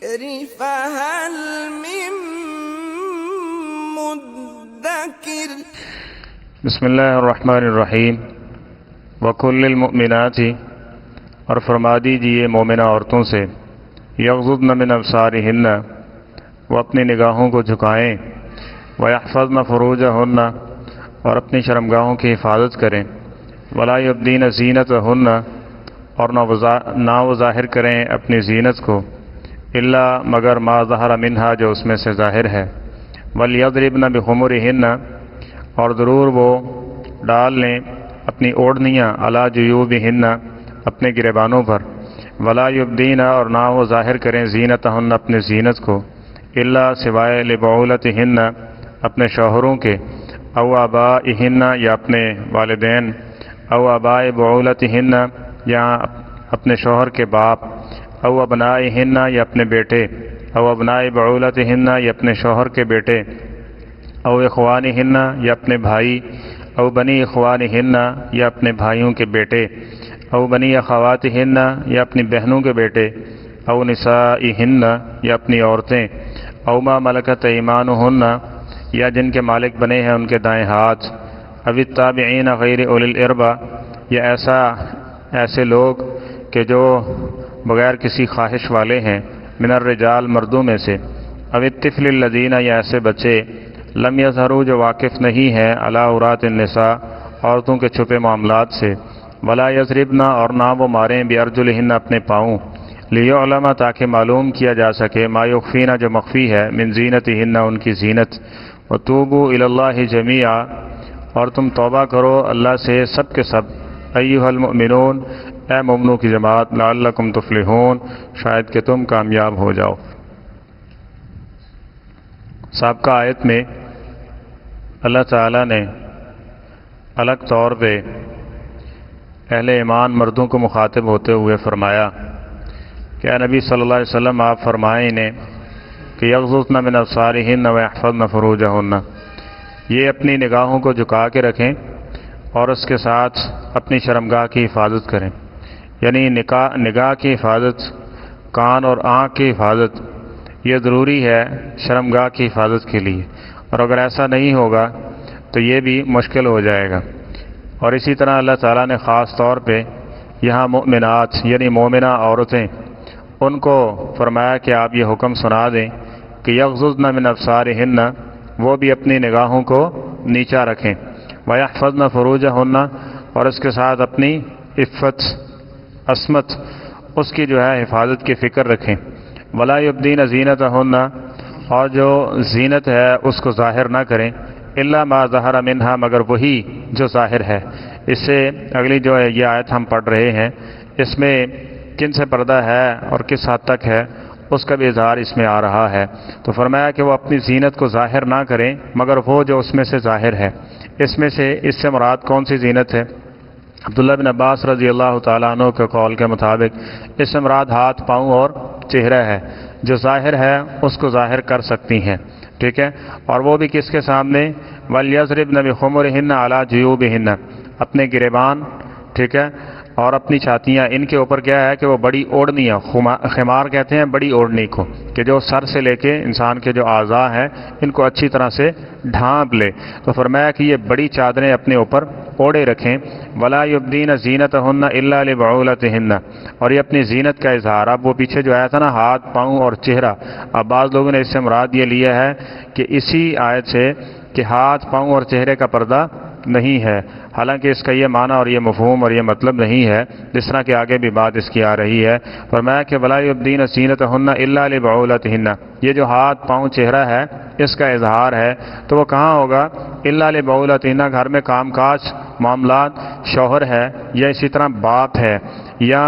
الذكر فهل من مدكر بسم اللہ الرحمن الرحیم وَقُلْ لِلْمُؤْمِنَاتِ اور فرما دیجئے مومنہ عورتوں سے یغضضن من ابصارہن وہ اپنی نگاہوں کو جھکائیں وَيَحْفَظْنَ فُرُوجَهُنَّ اور اپنی شرمگاہوں کی حفاظت کریں وَلَا يُبْدِينَ زِينَتَهُنَّ اور نہ وہ ظاہر کریں اپنی زینت کو الا مگر ما ظہر منہا جو اس میں سے ظاہر ہے وَلْيَضْرِبْنَ بِخُمُرِهِنَّ اور ضرور وہ ڈال لیں اپنی اوڑھنیاں علی جیوبہن اپنے گریبانوں پر ولا یبدین اور نہ وہ ظاہر کریں زینتہن اپنے زینت کو الا سوائے لبعولتہن اپنے شوہروں کے او آبائہن یا اپنے والدین او آباء بعولتہن یا اپنے شوہر کے باپ او ابنائہن یا اپنے بیٹے او ابناء بعولتہن یا اپنے شوہر کے بیٹے او اخوانہن یا اپنے بھائی او بنی اخوانہن یا اپنے بھائیوں کے بیٹے او بنی اخواتہن یا اپنی بہنوں کے بیٹے او نسائہن یا اپنی عورتیں او ما ملکت ایمانہن یا جن کے مالک بنے ہیں ان کے دائیں ہاتھ او التابعین غیر اولی الاربہ یا ایسے لوگ کہ جو بغیر کسی خواہش والے ہیں من الرجال مردوں میں سے او الطفل الذین یا ایسے بچے لم یظہروا جو واقف نہیں ہیں علی عورات النساء عورتوں کے چھپے معاملات سے ولا یضربن اور نہ وہ ماریں بارجلہن اپنے پاؤں لیعلم تاکہ معلوم کیا جا سکے ما یخفین جو مخفی ہے من زینتہن ان کی زینت وتوبوا الی اللہ جمیعا اور تم توبہ کرو اللہ سے سب کے سب ایھا المؤمنون اے مومنوں کی جماعت لعلکم تفلحون شاید کہ تم کامیاب ہو جاؤ۔ سابقہ آیت میں اللہ تعالیٰ نے الگ طور پہ اہل ایمان مردوں کو مخاطب ہوتے ہوئے فرمایا کہ اے نبی صلی اللہ علیہ وسلم آپ فرمائیں انہیں کہ یغضضن من ابصارہن ویحفظن فروجہن یہ اپنی نگاہوں کو جھکا کے رکھیں اور اس کے ساتھ اپنی شرمگاہ کی حفاظت کریں، یعنی نگاہ کی حفاظت، کان اور آنکھ کی حفاظت یہ ضروری ہے شرمگاہ کی حفاظت کے لیے، اور اگر ایسا نہیں ہوگا تو یہ بھی مشکل ہو جائے گا۔ اور اسی طرح اللہ تعالیٰ نے خاص طور پہ یہاں مؤمنات یعنی مومنہ عورتیں ان کو فرمایا کہ آپ یہ حکم سنا دیں کہ یغضضن من ابصارہن وہ بھی اپنی نگاہوں کو نیچا رکھیں ویحفظن فروجہن اور اس کے ساتھ اپنی عفت عصمت اس کی جو ہے حفاظت کی فکر رکھیں ولا یبدین زینتہن اور جو زینت ہے اس کو ظاہر نہ کریں الا ما ظہر منہا مگر وہی جو ظاہر ہے۔ اس سے اگلی جو ہے یہ آیت ہم پڑھ رہے ہیں اس میں کن سے پردہ ہے اور کس حد تک ہے اس کا بھی اظہار اس میں آ رہا ہے، تو فرمایا کہ وہ اپنی زینت کو ظاہر نہ کریں مگر وہ جو اس میں سے ظاہر ہے۔ اس سے مراد کون سی زینت ہے؟ عبداللہ بن عباس رضی اللہ تعالیٰ عنہ کے قول کے مطابق اس سے مراد ہاتھ پاؤں اور چہرہ ہے، جو ظاہر ہے اس کو ظاہر کر سکتی ہیں، ٹھیک ہے، اور وہ بھی کس کے سامنے؟ وَلْيَضْرِبْنَ بِخُمُرِهِنَّ عَلَى جُيُوبِهِنَّ اپنے گریبان، ٹھیک ہے، اور اپنی چھاتیاں ان کے اوپر کیا ہے کہ وہ بڑی اوڑھنیاں، خمار کہتے ہیں بڑی اوڑھنی کو، کہ جو سر سے لے کے انسان کے جو اعضاء ہیں ان کو اچھی طرح سے ڈھانپ لے، تو فرمایا کہ یہ بڑی چادریں اپنے اوپر اوڑھے رکھیں ولا یبدین زینتہن الا لبعولتہن اور یہ اپنی زینت کا اظہار۔ اب وہ پیچھے جو آیا تھا نا ہاتھ پاؤں اور چہرہ، اب بعض لوگوں نے اس سے مراد یہ لیا ہے کہ اسی آیت سے کہ ہاتھ پاؤں اور چہرے کا پردہ نہیں ہے، حالانکہ اس کا یہ معنی اور یہ مفہوم اور یہ مطلب نہیں ہے، جس طرح کہ آگے بھی بات اس کی آ رہی ہے۔ فرمایا کہ ولا یبدین زینتہن الا لبعولتہن یہ جو ہاتھ پاؤں چہرہ ہے اس کا اظہار ہے تو وہ کہاں ہوگا؟ الا لبعولتہن گھر میں کام کاج معاملات، شوہر ہے یا اسی طرح باپ ہے یا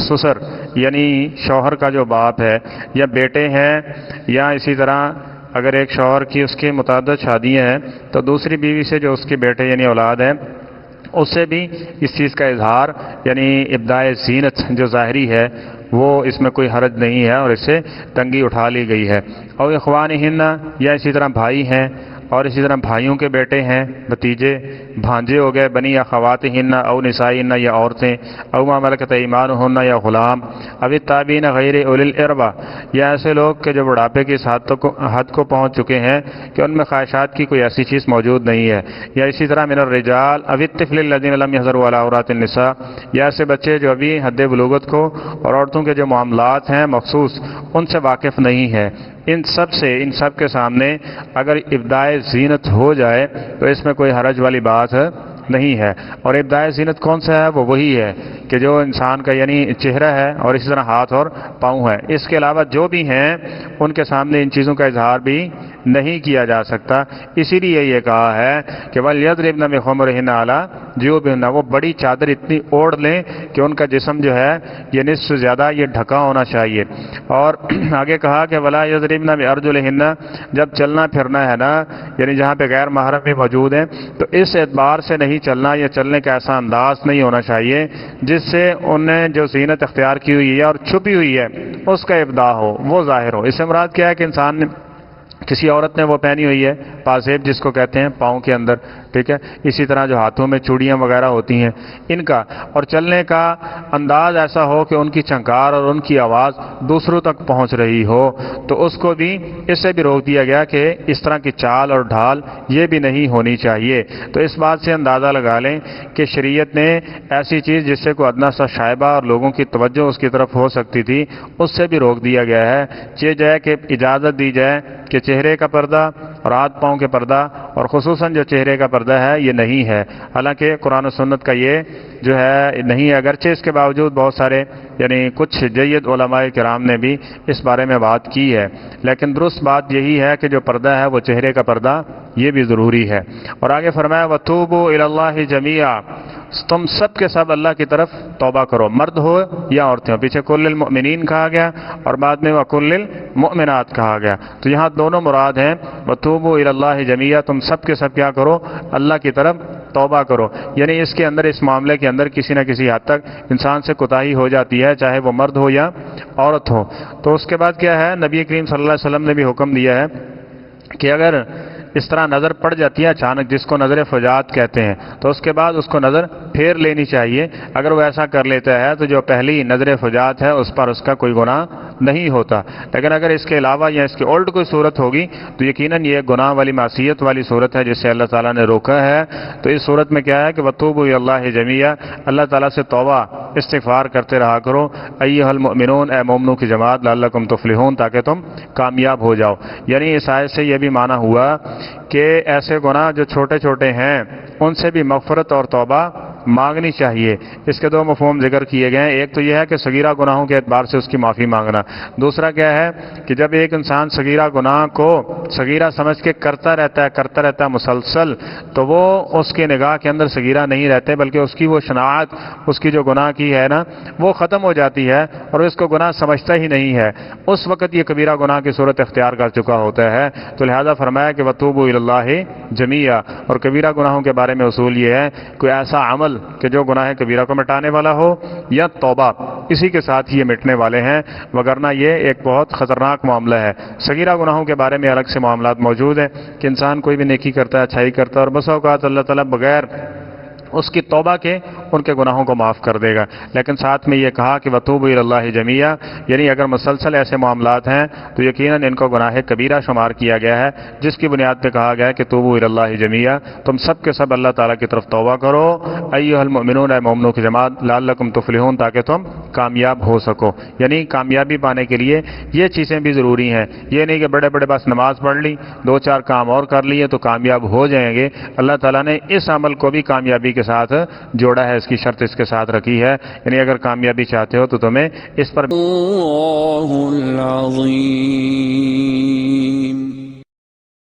سسر یعنی شوہر کا جو باپ ہے یا بیٹے ہیں، یا اسی طرح اگر ایک شوہر کی اس کی متعدد شادیاں ہیں تو دوسری بیوی سے جو اس کے بیٹے یعنی اولاد ہے اس سے بھی اس چیز کا اظہار یعنی ابداء زینت جو ظاہری ہے وہ اس میں کوئی حرج نہیں ہے اور اس سے تنگی اٹھا لی گئی ہے۔ اور اخوانہن یا اسی طرح بھائی ہیں اور اسی طرح بھائیوں کے بیٹے ہیں، بھتیجے، بھانجے ہو گئے، بنی اخواتہن او نسائہن یا عورتیں، او ما ملکت ایمانہن یا غلام، اب التابعین غیر اولی الاربہ، یا ایسے لوگ کہ جو بڑھاپے کی اس حد کو پہنچ چکے ہیں کہ ان میں خواہشات کی کوئی ایسی چیز موجود نہیں ہے، یا اسی طرح من الرجال اب الطفل الذین لم یحضروا علی عورات النساء، یا ایسے بچے جو ابھی حد بلوغت کو اور عورتوں کے جو معاملات ہیں مخصوص ان سے واقف نہیں ہے۔ ان سب کے سامنے اگر ابدائے زینت ہو جائے تو اس میں کوئی حرج والی بات نہیں ہے۔ اور ابدائے زینت کون سا ہے؟ وہ وہی ہے کہ جو انسان کا یعنی چہرہ ہے اور اسی طرح ہاتھ اور پاؤں ہے، اس کے علاوہ جو بھی ہیں ان کے سامنے ان چیزوں کا اظہار بھی نہیں کیا جا سکتا۔ اسی لیے یہ کہا ہے کہ وَلْيَضْرِبْنَ بِخُمُرِهِنَّ عَلَىٰ جُيُوبِهِنَّ، وہ بڑی چادر اتنی اوڑھ لیں کہ ان کا جسم جو ہے یہ نصف سے زیادہ یہ ڈھکا ہونا چاہیے۔ اور آگے کہا کہ وَلَا يَضْرِبْنَ بِأَرْجُلِهِنَّ، جب چلنا پھرنا ہے نا یعنی جہاں پہ غیر محرم بھی موجود ہیں تو اس اعتبار سے نہیں چلنا، یا چلنے کا ایسا انداز نہیں ہونا چاہیے جس سے انہیں جو زینت اختیار کی ہوئی ہے اور چھپی ہوئی ہے اس کا ابداع ہو، وہ ظاہر ہو۔ اس سے مراد کیا ہے کہ انسان نے کسی عورت نے وہ پہنی ہوئی ہے پازیب جس کو کہتے ہیں پاؤں کے اندر، ٹھیک ہے، اسی طرح جو ہاتھوں میں چوڑیاں وغیرہ ہوتی ہیں ان کا، اور چلنے کا انداز ایسا ہو کہ ان کی چنکار اور ان کی آواز دوسروں تک پہنچ رہی ہو، تو اس کو بھی اس سے بھی روک دیا گیا کہ اس طرح کی چال اور ڈھال یہ بھی نہیں ہونی چاہیے۔ تو اس بات سے اندازہ لگا لیں کہ شریعت نے ایسی چیز جس سے کوئی ادنا سا شائبہ اور لوگوں کی توجہ اس کی طرف ہو سکتی تھی اس سے بھی روک دیا گیا ہے۔ یہ جائے کہ اجازت دی جائے کہ چہرے کا پردہ اور ہاتھ پاؤں کے پردہ اور خصوصاً جو چہرے کا پردہ ہے یہ نہیں ہے، حالانکہ قرآن و سنت کا یہ جو ہے نہیں ہے، اگرچہ اس کے باوجود بہت سارے یعنی کچھ جید علماء کرام نے بھی اس بارے میں بات کی ہے، لیکن درست بات یہی ہے کہ جو پردہ ہے وہ چہرے کا پردہ یہ بھی ضروری ہے۔ اور آگے فرمایا وَتُوبُوا إِلَى اللَّهِ جَمِيعًا، تم سب کے سب اللہ کی طرف توبہ کرو، مرد ہو یا عورتیں ہو۔ پیچھے کل المؤمنین کہا گیا اور بعد میں وَكُلِّ الْمُؤْمِنَاتِ کہا گیا، تو یہاں دونوں مراد ہیں۔ وَتُوبُوا إِلَى اللَّهِ جَمِيعًا، تم سب کے سب کیا کرو؟ اللہ کی طرف توبہ کرو۔ یعنی اس کے اندر اس معاملے کے اندر کسی نہ کسی حد تک انسان سے کوتاہی ہو جاتی ہے، چاہے وہ مرد ہو یا عورت ہو۔ تو اس کے بعد کیا ہے، نبی کریم صلی اللہ علیہ وسلم نے بھی حکم دیا ہے کہ اگر اس طرح نظر پڑ جاتی ہے اچانک، جس کو نظر فجاعت کہتے ہیں، تو اس کے بعد اس کو نظر پھیر لینی چاہیے۔ اگر وہ ایسا کر لیتا ہے تو جو پہلی نظر فجاعت ہے اس پر اس کا کوئی گناہ نہیں ہوتا، لیکن اگر اس کے علاوہ یا اس کے الٹ کوئی صورت ہوگی تو یقیناً یہ گناہ والی معصیت والی صورت ہے جس سے اللہ تعالیٰ نے روکا ہے۔ تو اس صورت میں کیا ہے کہ وَتُوبُوا إِلَى اللَّهِ جَمِيعًا، اللہ تعالیٰ سے توبہ استغفار کرتے رہا کرو۔ ایھا المؤمنون، اے مومنوں کی جماعت، لعلکم تفلحون، تاکہ تم کامیاب ہو جاؤ۔ یعنی اس آیت سے یہ بھی معنی ہوا کہ ایسے گناہ جو چھوٹے چھوٹے ہیں ان سے بھی مغفرت اور توبہ مانگنی چاہیے۔ اس کے دو مفہوم ذکر کیے گئے ہیں، ایک تو یہ ہے کہ صغیرہ گناہوں کے اعتبار سے اس کی معافی مانگنا، دوسرا کیا ہے کہ جب ایک انسان صغیرہ گناہ کو صغیرہ سمجھ کے کرتا رہتا ہے مسلسل، تو وہ اس کے نگاہ کے اندر صغیرہ نہیں رہتے، بلکہ اس کی وہ شناعت اس کی جو گناہ کی ہے نا وہ ختم ہو جاتی ہے اور اس کو گناہ سمجھتا ہی نہیں ہے، اس وقت یہ کبیرہ گناہ کی صورت اختیار کر چکا ہوتا ہے۔ تو لہذا فرمایا کہ وَتُوبُوا إِلَى اللَّهِ جَمِيعًا، اور کبیرہ گناہوں کے بارے میں اصول یہ ہے کوئی ایسا عمل کہ جو گناہ کبیرہ کو مٹانے والا ہو یا توبہ، اسی کے ساتھ ہی یہ مٹنے والے ہیں، وگرنہ یہ ایک بہت خطرناک معاملہ ہے۔ صغیرہ گناہوں کے بارے میں الگ سے معاملات موجود ہیں کہ انسان کوئی بھی نیکی کرتا ہے، اچھائی کرتا ہے، اور بسا اوقات اللہ تعالیٰ بغیر اس کی توبہ کے ان کے گناہوں کو معاف کر دے گا، لیکن ساتھ میں یہ کہا کہ وَتُوبُوا إِلَى اللَّهِ جَمِيعًا، یعنی اگر مسلسل ایسے معاملات ہیں تو یقیناً ان کو گناہ کبیرہ شمار کیا گیا ہے، جس کی بنیاد پہ کہا گیا ہے کہ توبوا إِلَى اللَّهِ جَمِيعًا، تم سب کے سب اللہ تعالیٰ کی طرف توبہ کرو۔ ایھا المؤمنون، اے مومنوں کی جماعت، لعلکم تفلحون، تاکہ تم کامیاب ہو سکو۔ یعنی کامیابی پانے کے لیے یہ چیزیں بھی ضروری ہیں، یہ نہیں کہ بڑے بڑے بس نماز پڑھ لی، دو چار کام اور کر لیے تو کامیاب ہو جائیں گے۔ اللہ تعالیٰ نے اس عمل کو بھی کامیابی کے ساتھ جوڑا ہے، اس کی شرط اس کے ساتھ رکھی ہے، یعنی اگر کامیابی چاہتے ہو تو تمہیں اس پر اللہ العظیم۔